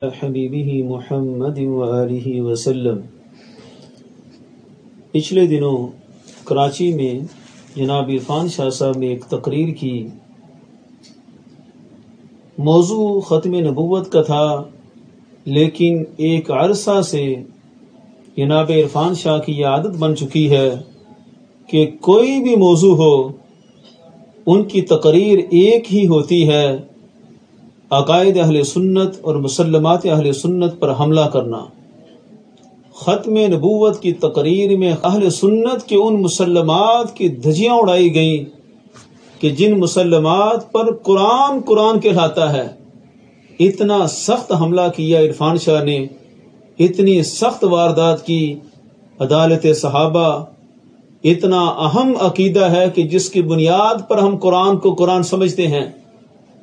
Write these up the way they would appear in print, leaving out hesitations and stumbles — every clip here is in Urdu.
حبیبہ محمد وآلہ وسلم۔ پچھلے دنوں کراچی میں جناب عرفان شاہ صاحب نے ایک تقریر کی، موضوع ختم نبوت کا تھا، لیکن ایک عرصہ سے جناب عرفان شاہ کی یہ عادت بن چکی ہے کہ کوئی بھی موضوع ہو ان کی تقریر ایک ہی ہوتی ہے، عقائد اہل سنت اور مسلمات اہل سنت پر حملہ کرنا۔ ختم نبوت کی تقریر میں اہل سنت کے ان مسلمات کی دھجیاں اڑائی گئیں کہ جن مسلمات پر قرآن کہلاتا ہے۔ اتنا سخت حملہ کیا عرفان شاہ نے، اتنی سخت واردات کی۔ عدالت صحابہ اتنا اہم عقیدہ ہے کہ جس کی بنیاد پر ہم قرآن کو قرآن سمجھتے ہیں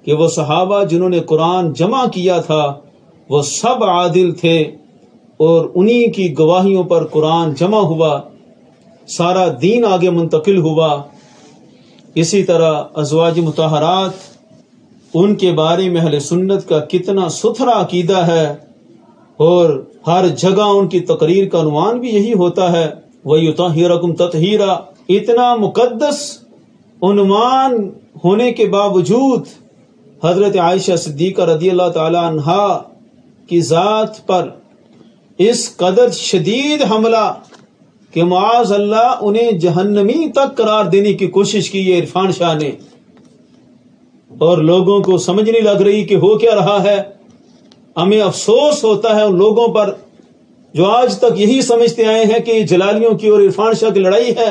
کہ وہ صحابہ جنہوں نے قرآن جمع کیا تھا وہ سب عادل تھے، اور انہی کی گواہیوں پر قرآن جمع ہوا، سارا دین آگے منتقل ہوا۔ اسی طرح ازواج مطہرات، ان کے بارے میں اہل سنت کا کتنا ستھرا عقیدہ ہے، اور ہر جگہ ان کی تقریر کا عنوان بھی یہی ہوتا ہے وَيُطَهِّرَكُمْ تَطْهِيرًا۔ اتنا مقدس عنوان ہونے کے باوجود حضرت عائشہ صدیقہ رضی اللہ تعالی عنہا کی ذات پر اس قدر شدید حملہ کہ معاذ اللہ انہیں جہنمی تک قرار دینے کی کوشش کی ہے عرفان شاہ نے، اور لوگوں کو سمجھ نہیں لگ رہی کہ ہو کیا رہا ہے۔ ہمیں افسوس ہوتا ہے ان لوگوں پر جو آج تک یہی سمجھتے آئے ہیں کہ یہ جلالیوں کی اور عرفان شاہ کی لڑائی ہے۔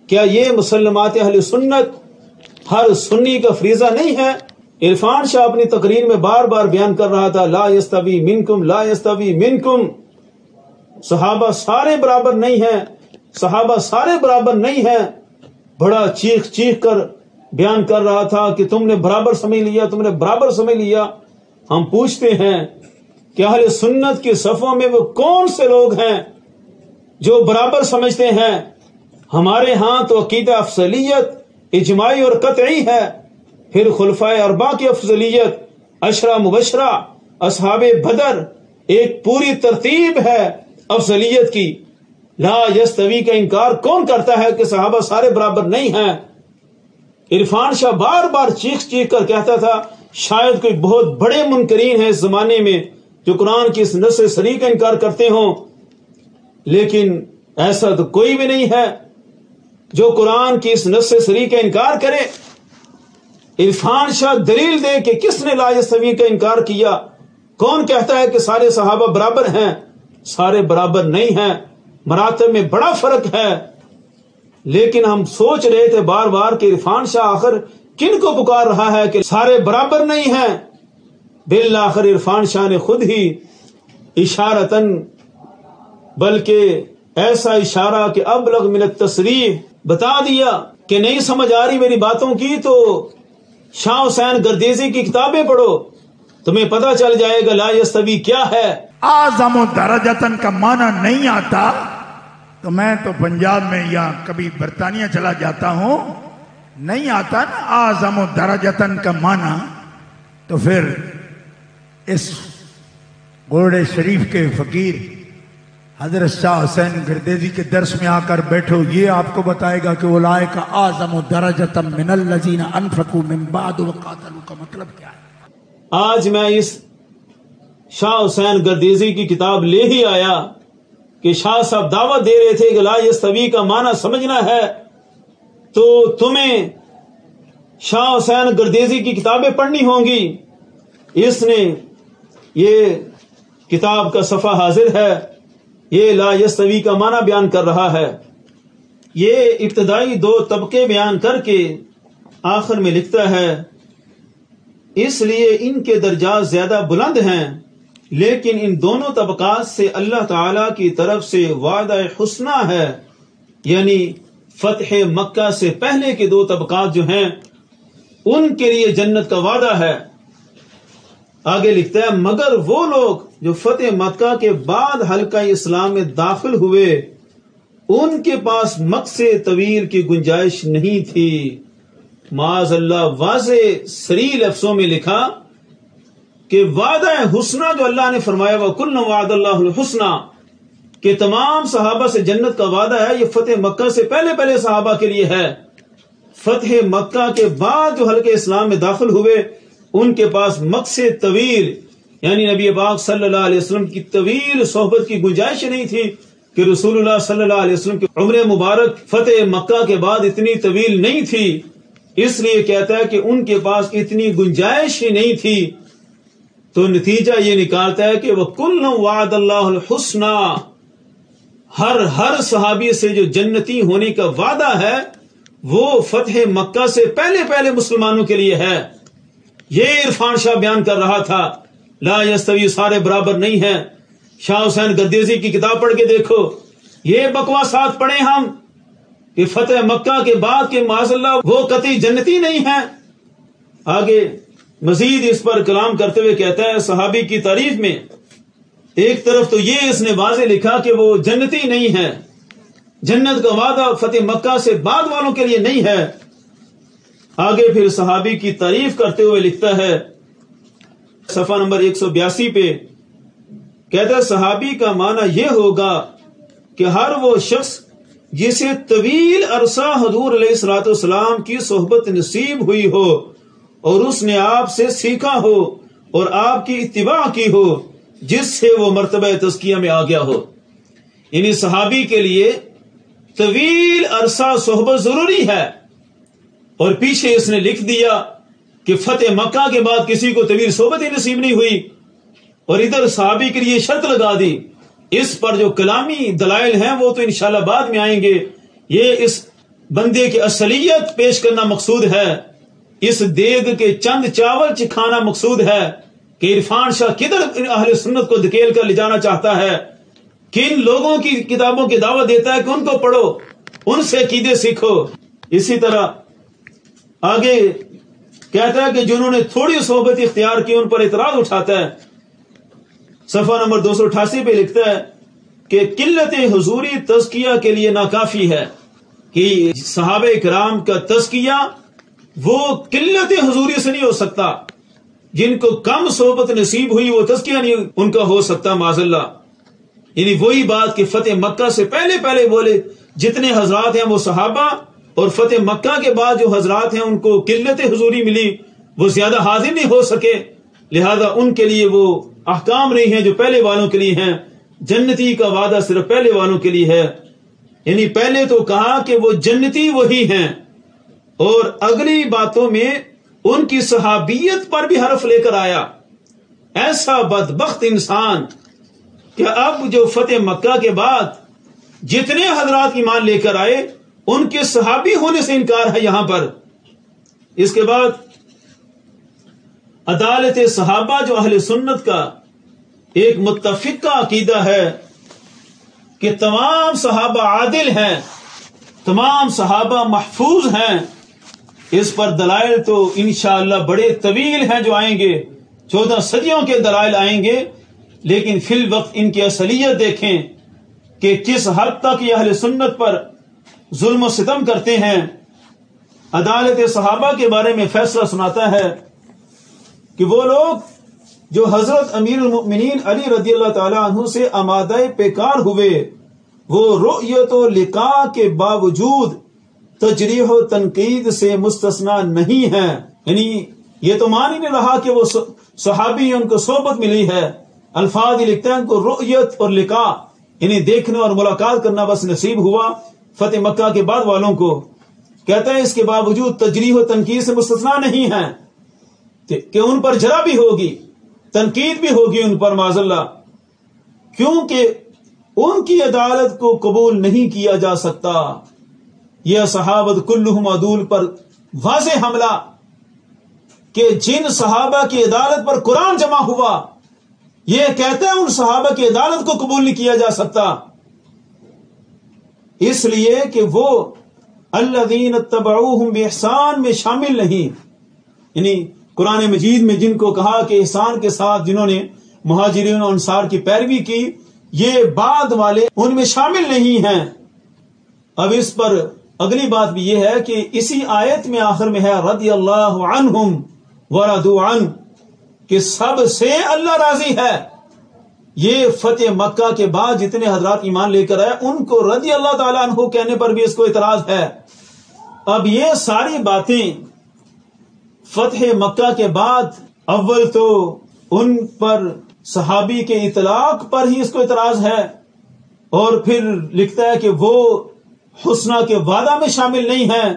کیا یہ مسلمات اہل سنت ہر سنی کا فریضہ نہیں ہے؟ عرفان شاہ اپنی تقریر میں بار بار بیان کر رہا تھا لا یستوی منکم لا یستوی منکم، صحابہ سارے برابر نہیں ہیں، صحابہ سارے برابر نہیں ہیں۔ بڑا چیخ چیخ کر بیان کر رہا تھا کہ تم نے برابر سمجھ لیا، تم نے برابر سمجھ لیا۔ ہم پوچھتے ہیں کہ اہل سنت کے صفوں میں وہ کون سے لوگ ہیں جو برابر سمجھتے ہیں؟ ہمارے ہاں تو عقیدہ افضلیت اجماعی اور قطعی ہے، پھر خلفائے اربعہ کی افضلیت، عشرہ مبشرہ، اصحاب بدر، ایک پوری ترتیب ہے افضلیت کی۔ لا یستوی کا انکار کون کرتا ہے کہ صحابہ سارے برابر نہیں ہیں؟ عرفان شاہ بار بار چیخ چیخ کر کہتا تھا شاید کوئی بہت بڑے منکرین ہیں اس زمانے میں جو قرآن کی اس نص صریح کا انکار کرتے ہوں، لیکن ایسا تو کوئی بھی نہیں ہے جو قرآن کی اس نص صریح کا انکار کرے۔ عرفان شاہ دلیل دے کہ کس نے لا یستوی کا انکار کیا؟ کون کہتا ہے کہ سارے صحابہ برابر ہیں؟ سارے برابر نہیں ہیں، مراتب میں بڑا فرق ہے۔ لیکن ہم سوچ رہے تھے بار بار کہ عرفان شاہ آخر کن کو پکار رہا ہے کہ سارے برابر نہیں ہیں؟ بالآخر عرفان شاہ نے خود ہی اشارتاً، بلکہ ایسا اشارہ کہ ابلغ من التصریح بتا دیا کہ نہیں سمجھ آ رہی میری باتوں کی تو شاہ حسین گردیزی کی کتابیں پڑھو، تمہیں پتہ چل جائے گا لا یستوی کیا ہے۔ اعظم درجتن کا معنی نہیں آتا تو میں تو پنجاب میں یا کبھی برطانیہ چلا جاتا ہوں، نہیں آتا نا اعظم درجتن کا معنی، تو پھر اس گوڑے شریف کے فقیر حضرت شاہ حسین گردیزی کے درس میں آ کر بیٹھو، یہ آپ کو بتائے گا کہ اولئک اعظم درجۃ من الذین انفقوا من بعد وقاتلوا کا مطلب کیا ہے۔ آج میں اس شاہ حسین گردیزی کی کتاب لے ہی آیا کہ شاہ صاحب دعوت دے رہے تھے کہ لا یستوی کا معنی سمجھنا ہے تو تمہیں شاہ حسین گردیزی کی کتابیں پڑھنی ہوں گی۔ اس نے یہ کتاب کا صفحہ حاضر ہے، یہ لا یستوی کا معنی بیان کر رہا ہے۔ یہ ابتدائی دو طبقے بیان کر کے آخر میں لکھتا ہے اس لیے ان کے درجات زیادہ بلند ہیں، لیکن ان دونوں طبقات سے اللہ تعالی کی طرف سے وعدہ حسنہ ہے، یعنی فتح مکہ سے پہلے کے دو طبقات جو ہیں ان کے لیے جنت کا وعدہ ہے۔ آگے لکھتا ہے مگر وہ لوگ جو فتح مکہ کے بعد حلقہ اسلام میں داخل ہوئے ان کے پاس مقصد طویل کی گنجائش نہیں تھی۔ معاذ اللہ واضح صریح لفظوں میں لکھا کہ وعدہ حسنہ جو اللہ نے فرمایا وَكُلًّا وَعَدَ اللَّهُ الْحُسْنَى کہ تمام صحابہ سے جنت کا وعدہ ہے، یہ فتح مکہ سے پہلے صحابہ کے لیے ہے۔ فتح مکہ کے بعد جو حلقہ اسلام میں داخل ہوئے ان کے پاس مقصد طویل یعنی نبی پاک صلی اللہ علیہ وسلم کی طویل صحبت کی گنجائش نہیں تھی کہ رسول اللہ صلی اللہ علیہ وسلم کی عمر مبارک فتح مکہ کے بعد اتنی طویل نہیں تھی، اس لیے کہتا ہے کہ ان کے پاس اتنی گنجائش ہی نہیں تھی۔ تو نتیجہ یہ نکالتا ہے کہ وَكُلًّا وَعَدَ اللَّهُ الْحُسْنَى ہر صحابی سے جو جنتی ہونے کا وعدہ ہے وہ فتح مکہ سے پہلے مسلمانوں کے لیے ہے۔ یہ عرفان شاہ بیان کر رہا تھا لا یستوی سارے برابر نہیں ہیں۔ شاہ حسین گدیزی کی کتاب پڑھ کے دیکھو، یہ بکواسات پڑھیں ہم کہ فتح مکہ کے بعد کے معاذ اللہ وہ قطعی جنتی نہیں ہیں۔ آگے مزید اس پر کلام کرتے ہوئے کہتا ہے صحابی کی تعریف میں ایک طرف تو یہ اس نے واضح لکھا کہ وہ جنتی نہیں ہے، جنت کا وعدہ فتح مکہ سے بعد والوں کے لیے نہیں ہے۔ آگے پھر صحابی کی تعریف کرتے ہوئے لکھتا ہے صفحہ نمبر 182 پہ کہتا ہے صحابی کا معنی یہ ہوگا کہ ہر وہ شخص جسے طویل عرصہ حضور علیہ الصلوۃ والسلام کی صحبت نصیب ہوئی ہو اور اس نے آپ سے سیکھا ہو اور آپ کی اتباع کی ہو، جس سے وہ مرتبہ تزکیہ میں آ گیا ہو۔ یعنی صحابی کے لیے طویل عرصہ صحبت ضروری ہے، اور پیچھے اس نے لکھ دیا کہ فتح مکہ کے بعد کسی کو طویل صحبت ہی نصیب نہیں ہوئی، اور ادھر صحابی کے لیے شرط لگا دی۔ اس پر جو کلامی دلائل ہیں وہ تو انشاءاللہ بعد میں آئیں گے، یہ اس بندے کی اصلیت پیش کرنا مقصود ہے، اس دیگ کے چند چاول چکھانا مقصود ہے کہ عرفان شاہ کدھر اہل سنت کو دھکیل کر لے جانا چاہتا ہے، کن لوگوں کی کتابوں کی دعوت دیتا ہے کہ ان کو پڑھو، ان سے عقیدے سیکھو۔ اسی طرح آگے کہتا ہے کہ جنہوں نے تھوڑی صحبت اختیار کی ان پر اعتراض اٹھاتا ہے۔ صفحہ نمبر 288 پہ لکھتا ہے کہ قلت حضوری تزکیہ کے لیے ناکافی ہے، کہ صحابہ کرام کا تزکیہ وہ قلت حضوری سے نہیں ہو سکتا، جن کو کم صحبت نصیب ہوئی وہ تزکیہ نہیں ان کا ہو سکتا معاذ اللہ۔ یعنی وہی بات کہ فتح مکہ سے پہلے بولے جتنے حضرات ہیں وہ صحابہ، اور فتح مکہ کے بعد جو حضرات ہیں ان کو قلت حضوری ملی، وہ زیادہ حاضر نہیں ہو سکے، لہذا ان کے لیے وہ احکام نہیں ہیں جو پہلے والوں کے لیے ہیں۔ جنتی کا وعدہ صرف پہلے والوں کے لیے ہے۔ یعنی پہلے تو کہا کہ وہ جنتی وہی ہیں، اور اگلی باتوں میں ان کی صحابیت پر بھی حرف لے کر آیا۔ ایسا بدبخت انسان کہ اب جو فتح مکہ کے بعد جتنے حضرات ایمان لے کر آئے ان کے صحابی ہونے سے انکار ہے یہاں پر۔ اس کے بعد عدالت صحابہ جو اہل سنت کا ایک متفقہ عقیدہ ہے کہ تمام صحابہ عادل ہیں، تمام صحابہ محفوظ ہیں، اس پر دلائل تو انشاءاللہ بڑے طویل ہیں جو آئیں گے، 14 صدیوں کے دلائل آئیں گے، لیکن فی الوقت ان کی اصلیت دیکھیں کہ کس حد تک یہ اہل سنت پر ظلم و ستم کرتے ہیں۔ عدالت صحابہ کے بارے میں فیصلہ سناتا ہے کہ وہ لوگ جو حضرت امیر المؤمنین علی رضی اللہ تعالی عنہ سے آمادہ پیکار ہوئے، وہ رؤیت و لقاء کے باوجود تجریح و تنقید سے مستثنا نہیں ہیں۔ یعنی یہ تو مان ہی نہیں رہا کہ وہ صحابی ان کو صحبت ملی ہے، الفاظ ہی لکھتے ہیں ان کو رؤیت اور لقاء یعنی دیکھنے اور ملاقات کرنا بس نصیب ہوا فتح مکہ کے بعد والوں کو۔ کہتا ہے اس کے باوجود تجریح و تنقید سے مستثنا نہیں ہیں، کہ ان پر جرح بھی ہوگی، تنقید بھی ہوگی ان پر معاذ اللہ، کیونکہ ان کی عدالت کو قبول نہیں کیا جا سکتا۔ یہ صحابت کلہم عدول پر واضح حملہ کہ جن صحابہ کی عدالت پر قرآن جمع ہوا، یہ کہتا ہے ان صحابہ کی عدالت کو قبول نہیں کیا جا سکتا، اس لیے کہ وہ الذین اتبعوہم بإحسان میں شامل نہیں۔ یعنی قرآن مجید میں جن کو کہا کہ احسان کے ساتھ جنہوں نے مہاجرین و انصار کی پیروی کی، یہ بعد والے ان میں شامل نہیں ہیں۔ اب اس پر اگلی بات بھی یہ ہے کہ اسی آیت میں آخر میں ہے رضی اللہ عنہم ورضوا عنہ، کہ سب سے اللہ راضی ہے. یہ فتح مکہ کے بعد جتنے حضرات ایمان لے کر آئے ان کو رضی اللہ تعالیٰ عنہ کہنے پر بھی اس کو اعتراض ہے. اب یہ ساری باتیں فتح مکہ کے بعد اول تو ان پر صحابی کے اطلاق پر ہی اس کو اعتراض ہے، اور پھر لکھتا ہے کہ وہ حسنہ کے وعدہ میں شامل نہیں ہیں.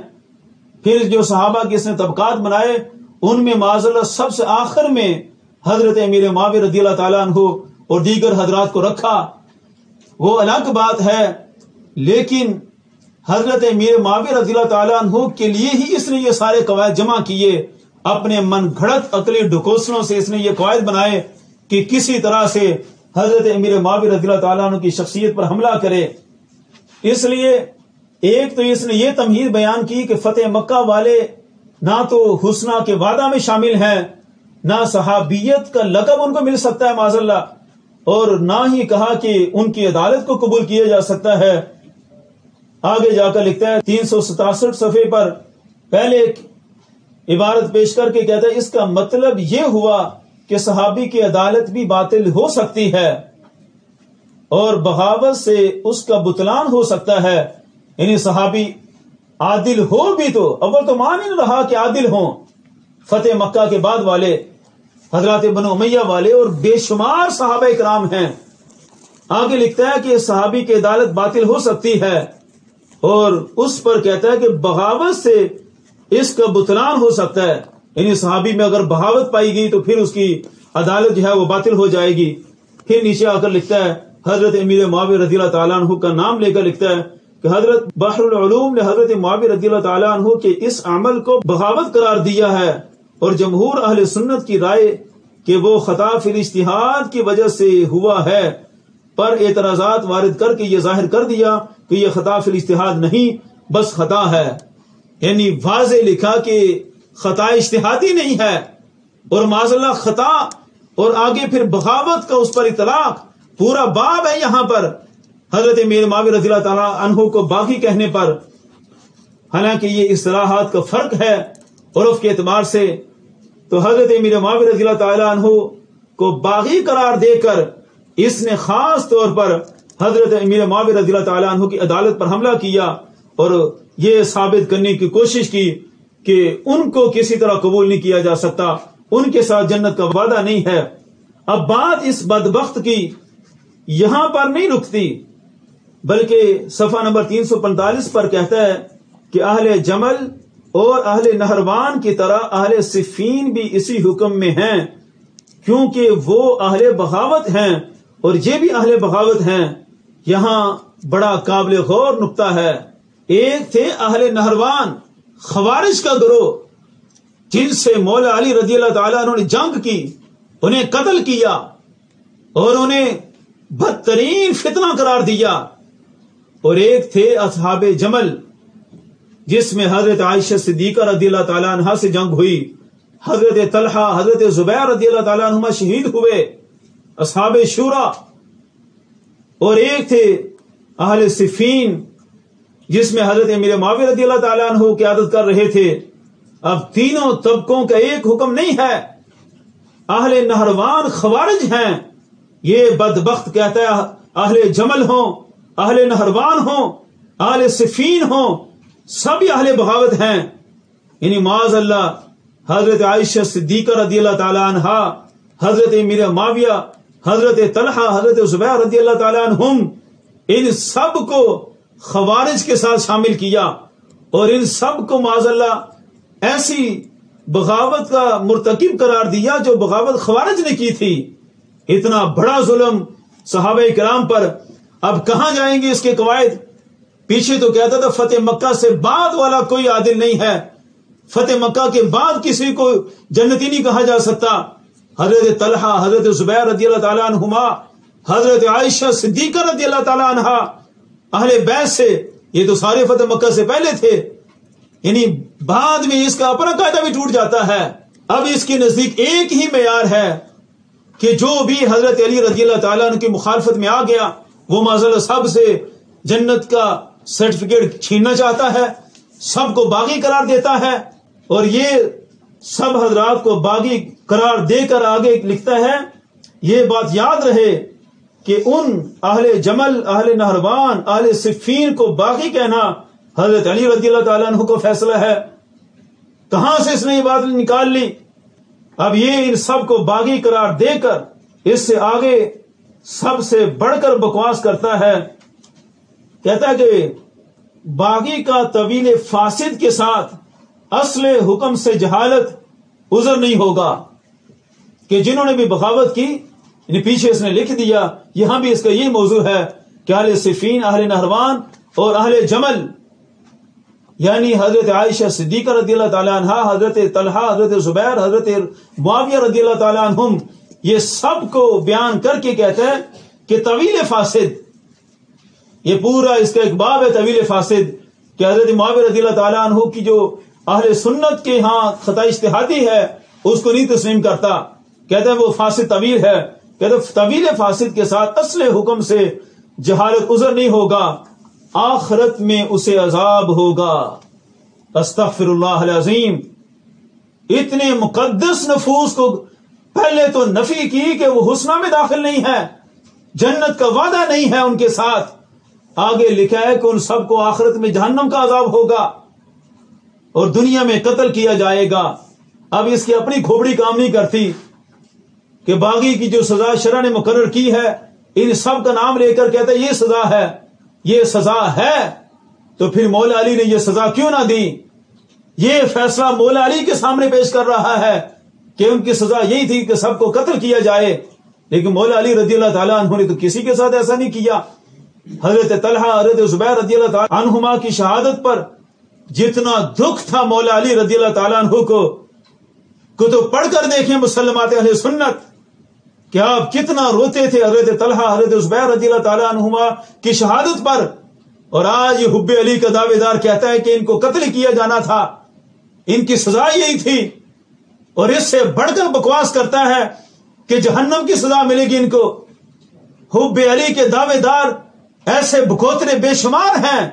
پھر جو صحابہ کے اس نے طبقات بنائے ان میں معاذ اللہ سب سے آخر میں حضرت امیر معاویہ رضی اللہ تعالیٰ عنہ اور دیگر حضرات کو رکھا، وہ الگ بات ہے. لیکن حضرت امیر معاویہ رضی اللہ تعالیٰ عنہ کے لیے ہی اس نے یہ سارے قواعد جمع کیے. اپنے من گھڑت عقلی ڈھکوسلوں سے اس نے یہ قواعد بنائے کہ کسی طرح سے حضرت امیر معاویہ رضی اللہ تعالیٰ عنہ کی شخصیت پر حملہ کرے. اس لیے ایک تو اس نے یہ تمہید بیان کی کہ فتح مکہ والے نہ تو حسنہ کے وعدہ میں شامل ہیں، نہ صحابیت کا لقب ان کو مل سکتا ہے معاذ اللہ، اور نہ ہی کہا کہ ان کی عدالت کو قبول کیا جا سکتا ہے. آگے جا کر لکھتا ہے 367 صفحے پر پہلے ایک عبارت پیش کر کے کہتا ہے اس کا مطلب یہ ہوا کہ صحابی کی عدالت بھی باطل ہو سکتی ہے اور بغاوت سے اس کا بطلان ہو سکتا ہے. یعنی صحابی عادل ہو بھی تو اول تو مان ہی نہ رہا کہ عادل ہوں. فتح مکہ کے بعد والے حضرات بنو امیہ والے اور بے شمار صحابہ اکرام ہیں. آگے لکھتا ہے کہ صحابی کی عدالت باطل ہو سکتی ہے اور اس پر کہتا ہے کہ بغاوت سے اس کا بطلان ہو سکتا ہے. یعنی صحابی میں اگر بغاوت پائی گئی تو پھر اس کی عدالت جو ہے وہ باطل ہو جائے گی. پھر نیچے آ کر لکھتا ہے حضرت امیر معاویہ رضی اللہ تعالیٰ عنہ کا نام لے کر لکھتا ہے کہ حضرت بحر العلوم نے حضرت معاویہ رضی اللہ تعالیٰ عنہ کے اس عمل کو بغاوت قرار دیا ہے، اور جمہور اہل سنت کی رائے کہ وہ خطا فی الاجتہاد کی وجہ سے ہوا ہے پر اعتراضات وارد کر کے یہ ظاہر کر دیا کہ یہ خطا فی الاجتہاد نہیں بس خطا ہے. یعنی واضح لکھا کہ خطا اجتہادی نہیں ہے اور معاذ اللہ خطا، اور آگے پھر بغاوت کا اس پر اطلاق پورا باب ہے یہاں پر حضرت امیر معاویہ رضی اللہ تعالیٰ عنہ کو باغی کہنے پر. حالانکہ یہ اصطلاحات کا فرق ہے عرف کے اعتبار سے، تو حضرت امیر معاویہ رضی اللہ تعالیٰ عنہ کو باغی قرار دے کر اس نے خاص طور پر حضرت امیر معاویہ رضی اللہ تعالیٰ عنہ کی عدالت پر حملہ کیا اور یہ ثابت کرنے کی کوشش کی کہ ان کو کسی طرح قبول نہیں کیا جا سکتا، ان کے ساتھ جنت کا وعدہ نہیں ہے. اب بات اس بدبخت کی یہاں پر نہیں رکتی بلکہ صفحہ نمبر 345 پر کہتا ہے کہ اہل جمل اور اہل نہروان کی طرح اہل صفین بھی اسی حکم میں ہیں کیونکہ وہ اہل بغاوت ہیں اور یہ بھی اہل بغاوت ہیں. یہاں بڑا قابل غور نقطہ ہے. ایک تھے اہل نہروان، خوارج کا گروہ جن سے مولا علی رضی اللہ تعالیٰ عنہ نے جنگ کی، انہیں قتل کیا اور انہیں بدترین فتنہ قرار دیا. اور ایک تھے اصحاب جمل جس میں حضرت عائشہ صدیقہ رضی اللہ تعالیٰ عنہ سے جنگ ہوئی، حضرت طلحہ حضرت زبیر رضی اللہ تعالیٰ عنہ شہید ہوئے، اصحاب شورا. اور ایک تھے اہل صفین جس میں حضرت امیر معاویہ رضی اللہ تعالیٰ عنہ قیادت کر رہے تھے. اب تینوں طبقوں کا ایک حکم نہیں ہے. اہل نہروان خوارج ہیں، یہ بدبخت کہتا ہے اہل جمل ہوں، اہل نہروان ہوں، اہل صفین ہوں، سب اہل بغاوت ہیں. یعنی معاذ اللہ حضرت عائشہ صدیقہ رضی اللہ تعالیٰ عنہ، حضرت امیر معاویہ، حضرت طلحہ، حضرت زبیر رضی اللہ تعالیٰ عنہم، ان سب کو خوارج کے ساتھ شامل کیا اور ان سب کو معاذ اللہ ایسی بغاوت کا مرتکب قرار دیا جو بغاوت خوارج نے کی تھی. اتنا بڑا ظلم صحابہ کرام پر. اب کہاں جائیں گے اس کے قواعد؟ پیچھے تو کہتا تھا فتح مکہ سے بعد والا کوئی عادل نہیں ہے، فتح مکہ کے بعد کسی کو جنتی نہیں کہا جا سکتا. حضرت طلحہ، حضرت زبیر رضی اللہ تعالیٰ عنہما، حضرت عائشہ صدیقہ رضی اللہ تعالیٰ عنہ، اہل بیت سے، یہ تو سارے فتح مکہ سے پہلے تھے. یعنی بعد میں اس کا اپنا قاعدہ بھی ٹوٹ جاتا ہے. اب اس کے نزدیک ایک ہی معیار ہے کہ جو بھی حضرت علی رضی اللہ تعالیٰ عنہ کی مخالفت میں آ گیا وہ معذرت سب سے جنت کا سرٹیفکیٹ چھیننا چاہتا ہے، سب کو باغی قرار دیتا ہے، اور یہ سب حضرات کو باغی قرار دے کر آگے لکھتا ہے یہ بات یاد رہے کہ ان اہل جمل، اہل نہروان، اہل صفین کو باغی کہنا حضرت علی رضی اللہ تعالیٰ عنہ کو فیصلہ ہے۔ کہاں سے اس نے یہ بات نکال لی؟ اب یہ ان سب کو باغی قرار دے کر اس سے آگے سب سے بڑھ کر بکواس کرتا ہے، کہتا ہے کہ باغی کا طویل فاسد کے ساتھ اصل حکم سے جہالت عذر نہیں ہوگا، کہ جنہوں نے بھی بغاوت کی یعنی پیچھے اس نے لکھ دیا، یہاں بھی اس کا یہ موضوع ہے کہ اہل صفین، اہل نہروان اور اہل جمل یعنی حضرت عائشہ صدیقہ رضی اللہ تعالیٰ عنہ، حضرت طلحہ، حضرت زبیر، حضرت معاویہ رضی اللہ تعالیٰ عنہم، یہ سب کو بیان کر کے کہتا ہے کہ طویل فاسد، یہ پورا اس کا ایک باب ہے طویل فاسد، کہ حضرت معاویہ رضی اللہ تعالیٰ عنہ کی جو اہل سنت کے ہاں خطا اجتہادی ہے اس کو نہیں تسلیم کرتا، کہتا ہے وہ فاسد طویل ہے، کہتا ہے طویل فاسد کے ساتھ اصل حکم سے جہالت عذر نہیں ہوگا، آخرت میں اسے عذاب ہوگا۔ استغفر اللہ العظیم۔ اتنے مقدس نفوس کو پہلے تو نفی کی کہ وہ حسنہ میں داخل نہیں ہے، جنت کا وعدہ نہیں ہے ان کے ساتھ، آگے لکھا ہے کہ ان سب کو آخرت میں جہنم کا عذاب ہوگا اور دنیا میں قتل کیا جائے گا۔ اب اس کی اپنی کھوپڑی کام نہیں کرتی کہ باغی کی جو سزا شرع نے مقرر کی ہے ان سب کا نام لے کر کہتا ہے یہ سزا ہے، یہ سزا ہے، تو پھر مولا علی نے یہ سزا کیوں نہ دی؟ یہ فیصلہ مولا علی کے سامنے پیش کر رہا ہے کہ ان کی سزا یہی تھی کہ سب کو قتل کیا جائے، لیکن مولا علی رضی اللہ تعالیٰ عنہ نے تو کسی کے ساتھ ایسا نہیں کیا۔ حضرت طلحہ، حضرت زبیر رضی اللہ تعالیٰ عنہما کی شہادت پر جتنا دکھ تھا مولا علی رضی اللہ تعالیٰ عنہ کو، تو پڑھ کر دیکھیں مسلمات اہل سنت کہ آپ کتنا روتے تھے حضرت طلحہ، حضرت زبیر رضی اللہ تعالیٰ عنہما کی شہادت پر، اور آج یہ حب علی کا دعوے دار کہتا ہے کہ ان کو قتل کیا جانا تھا، ان کی سزا یہی تھی، اور اس سے بڑھ کر بکواس کرتا ہے کہ جہنم کی سزا ملے گی ان کو۔ حب علی کے دعوے دار ایسے بکوترے بے شمار ہیں،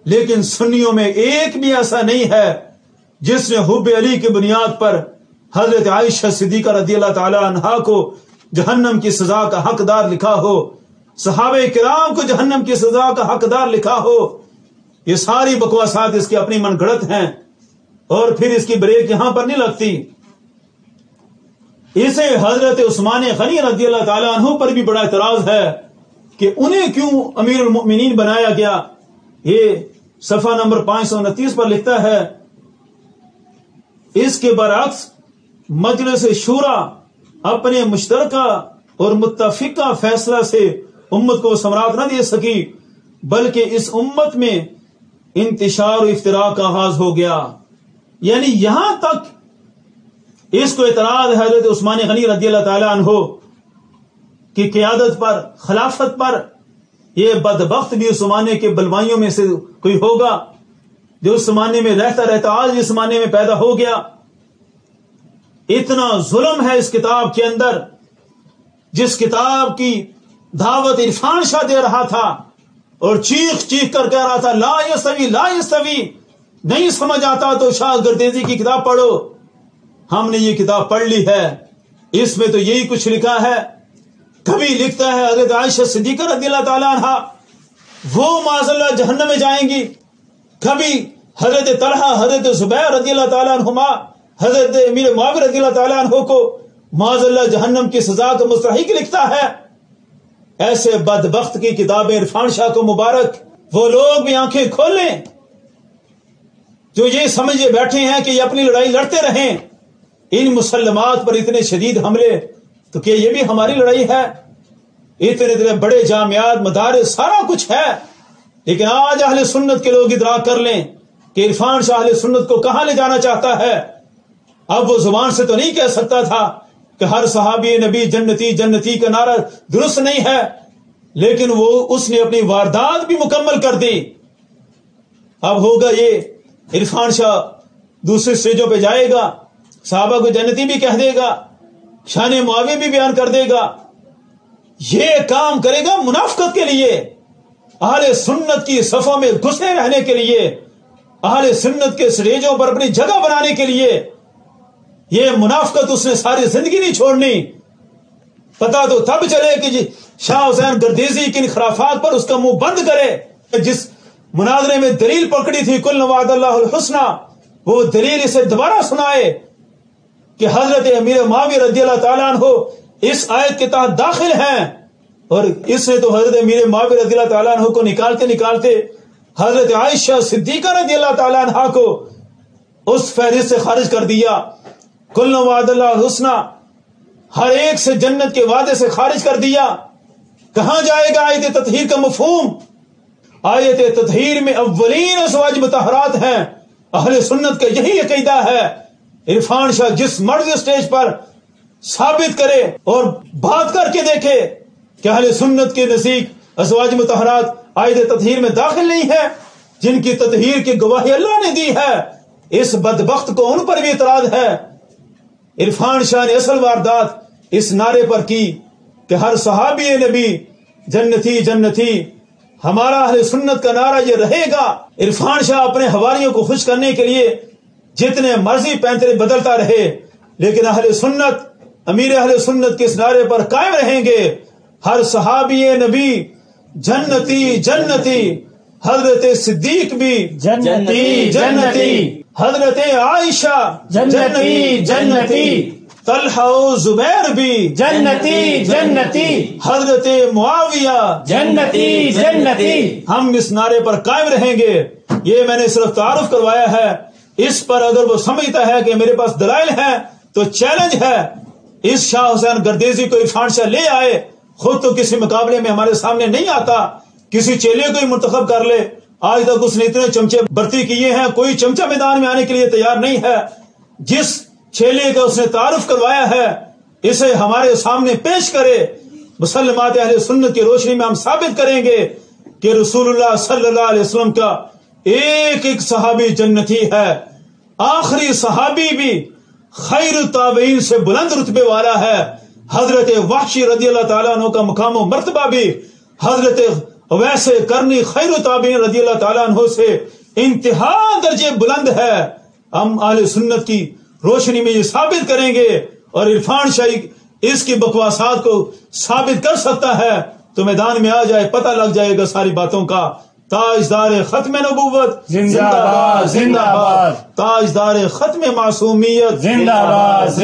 لیکن سنیوں میں ایک بھی ایسا نہیں ہے جس نے حب علی کی بنیاد پر حضرت عائشہ صدیقہ رضی اللہ تعالی عنہا کو جہنم کی سزا کا حقدار لکھا ہو، صحابہ کرام کو جہنم کی سزا کا حقدار لکھا ہو۔ یہ ساری بکواسات اس کی اپنی من گھڑت ہیں، اور پھر اس کی بریک یہاں پر نہیں لگتی۔ اسے حضرت عثمان غنی رضی اللہ تعالیٰ عنہ پر بھی بڑا اعتراض ہے کہ انہیں کیوں امیر المؤمنین بنایا گیا۔ یہ صفحہ نمبر 529 پر لکھتا ہے، اس کے برعکس مجلس شورا اپنے مشترکہ اور متفقہ فیصلہ سے امت کو ثمرات نہ دے سکی، بلکہ اس امت میں انتشار و افتراق کا آغاز ہو گیا۔ یعنی یہاں تک اس کو اعتراض ہے حضرت عثمان غنی رضی اللہ تعالی عنہ کی قیادت پر، خلافت پر۔ یہ بدبخت بھی اس زمانے کے بلوائیوں میں سے کوئی ہوگا جو اس زمانے میں رہتا رہتا آج اس زمانے میں پیدا ہو گیا۔ اتنا ظلم ہے اس کتاب کے اندر، جس کتاب کی دعوت عرفان شاہ دے رہا تھا اور چیخ چیخ کر کہہ رہا تھا لا یستوی لا یستوی، نہیں سمجھ آتا تو شاہ گردیزی کی کتاب پڑھو۔ ہم نے یہ کتاب پڑھ لی ہے، اس میں تو یہی کچھ لکھا ہے۔ کبھی لکھتا ہے حضرت عائشہ صدیقہ رضی اللہ تعالیٰ عنہا وہ معاذ اللہ جہنم میں جائیں گی، کبھی حضرت طلحہ، حضرت زبیر رضی اللہ تعالیٰ عنہما، حضرت امیر معاویہ رضی اللہ تعالیٰ عنہ کو معاذ اللہ جہنم کی سزا کا مستحق لکھتا ہے۔ ایسے بدبخت کی کتابیں عرفان شاہ کو مبارک۔ وہ لوگ بھی آنکھیں کھولیں جو یہ سمجھے بیٹھے ہیں کہ یہ اپنی لڑائی لڑتے رہیں، ان مسلمات پر اتنے شدید حملے، تو کیا یہ بھی ہماری لڑائی ہے؟ اتنے بڑے جامعات، مدارس، سارا کچھ ہے، لیکن آج اہل سنت کے لوگ ادراک کر لیں کہ عرفان شاہ اہل سنت کو کہاں لے جانا چاہتا ہے۔ اب وہ زبان سے تو نہیں کہہ سکتا تھا کہ ہر صحابی نبی جنتی جنتی کا نعرہ درست نہیں ہے، لیکن اس نے اپنی واردات بھی مکمل کر دی۔ اب ہوگا یہ عرفان شاہ دوسرے سٹیجوں پہ جائے گا، صحابہ کو جنتی بھی کہہ دے گا، شان معاویہ بھی بیان کر دے گا۔ یہ کام کرے گا منافقت کے لیے، اہل سنت کی صفوں میں گھسے رہنے کے لیے، اہل سنت کے سٹیجوں پر اپنی جگہ بنانے کے لیے۔ یہ منافقت اس نے ساری زندگی نہیں چھوڑنی. پتا تو تب چلے کہ شاہ حسین گردیزی کی خرافات پر اس کا منہ بند کرے. جس مناظرے میں دلیل پکڑی تھی کل وعد اللہ الحسنہ، وہ دلیل اسے دوبارہ سنائے کہ حضرت امیر معاویہ رضی اللہ تعالیٰ عنہ اس آیت کے تحت داخل ہیں. اور اس نے تو حضرت امیر معاویہ رضی اللہ تعالیٰ عنہ کو نکالتے نکالتے حضرت عائشہ صدیقہ رضی اللہ تعالیٰ عنہ کو اس فہرست سے خارج کر دیا. کل وعد اللہ الحسنہ، ہر ایک سے جنت کے وعدے سے خارج کر دیا. کہاں جائے گا آیت تطہیر کا مفہوم؟ آیت تطہیر میں اولین ازواج مطہرات ہیں. اہل سنت کا یہی عقیدہ ہے. عرفان شاہ جس مرض اسٹیج پر ثابت کرے اور بات کر کے دیکھے کہ اہل سنت کے نزدیک ازواج مطہرات آیت تطہیر میں داخل نہیں ہے، جن کی تطہیر کی گواہی اللہ نے دی ہے، اس بدبخت کو ان پر بھی اعتراض ہے. عرفان شاہ نے اصل واردات اس نعرے پر کی کہ ہر صحابی نبی جنتی جنتی. ہمارا اہل سنت کا نعرہ یہ رہے گا. عرفان شاہ اپنے حواریوں کو خوش کرنے کے لیے جتنے مرضی پینترے بدلتا رہے، لیکن اہل سنت، امیر اہل سنت کے اس نعرے پر قائم رہیں گے. ہر صحابی نبی جنتی جنتی، حضرت صدیق بھی جنتی جنتی، حضرت عائشہ جنتی جنتی، طلحہ و زبیر بھی جنتی جنتی، حضرت معاویہ جنتی جنتی. ہم اس نعرے پر قائم رہیں گے. یہ میں نے صرف تعارف کروایا ہے. اس پر اگر وہ سمجھتا ہے کہ میرے پاس دلائل ہیں تو چیلنج ہے، اس شاہ حسین گردیزی کو عرفان شاہ لے آئے. خود تو کسی مقابلے میں ہمارے سامنے نہیں آتا، کسی چیلے کو ہی منتخب کر لے. آج تک اس نے اتنے چمچے برتی کیے ہیں، کوئی چمچہ میدان میں آنے کے لیے تیار نہیں ہے. جس چیلے کا اس نے تعارف کروایا ہے اسے ہمارے سامنے پیش کرے. مسلمات اہل سنت کی روشنی میں ہم ثابت کریں گے کہ رسول اللہ صلی اللہ علیہ وسلم کا ایک ایک صحابی جنتی ہے. آخری صحابی بھی خیر التابعین سے بلند رتبے والا ہے. حضرت وحشی رضی اللہ تعالیٰ عنہ کا مقام و مرتبہ بھی حضرت اویس کرنی خیر التابعین رضی اللہ تعالیٰ عنہ سے انتہا درجے بلند ہے. ہم اہل سنت کی روشنی میں یہ ثابت کریں گے، اور عرفان شاہ اس کی بکواسات کو ثابت کر سکتا ہے تو میدان میں آ جائے، پتہ لگ جائے گا ساری باتوں کا. تاجدار ختم نبوت زندہ باد زندہ باد، تاجدار ختم معصومیت زندہ باد.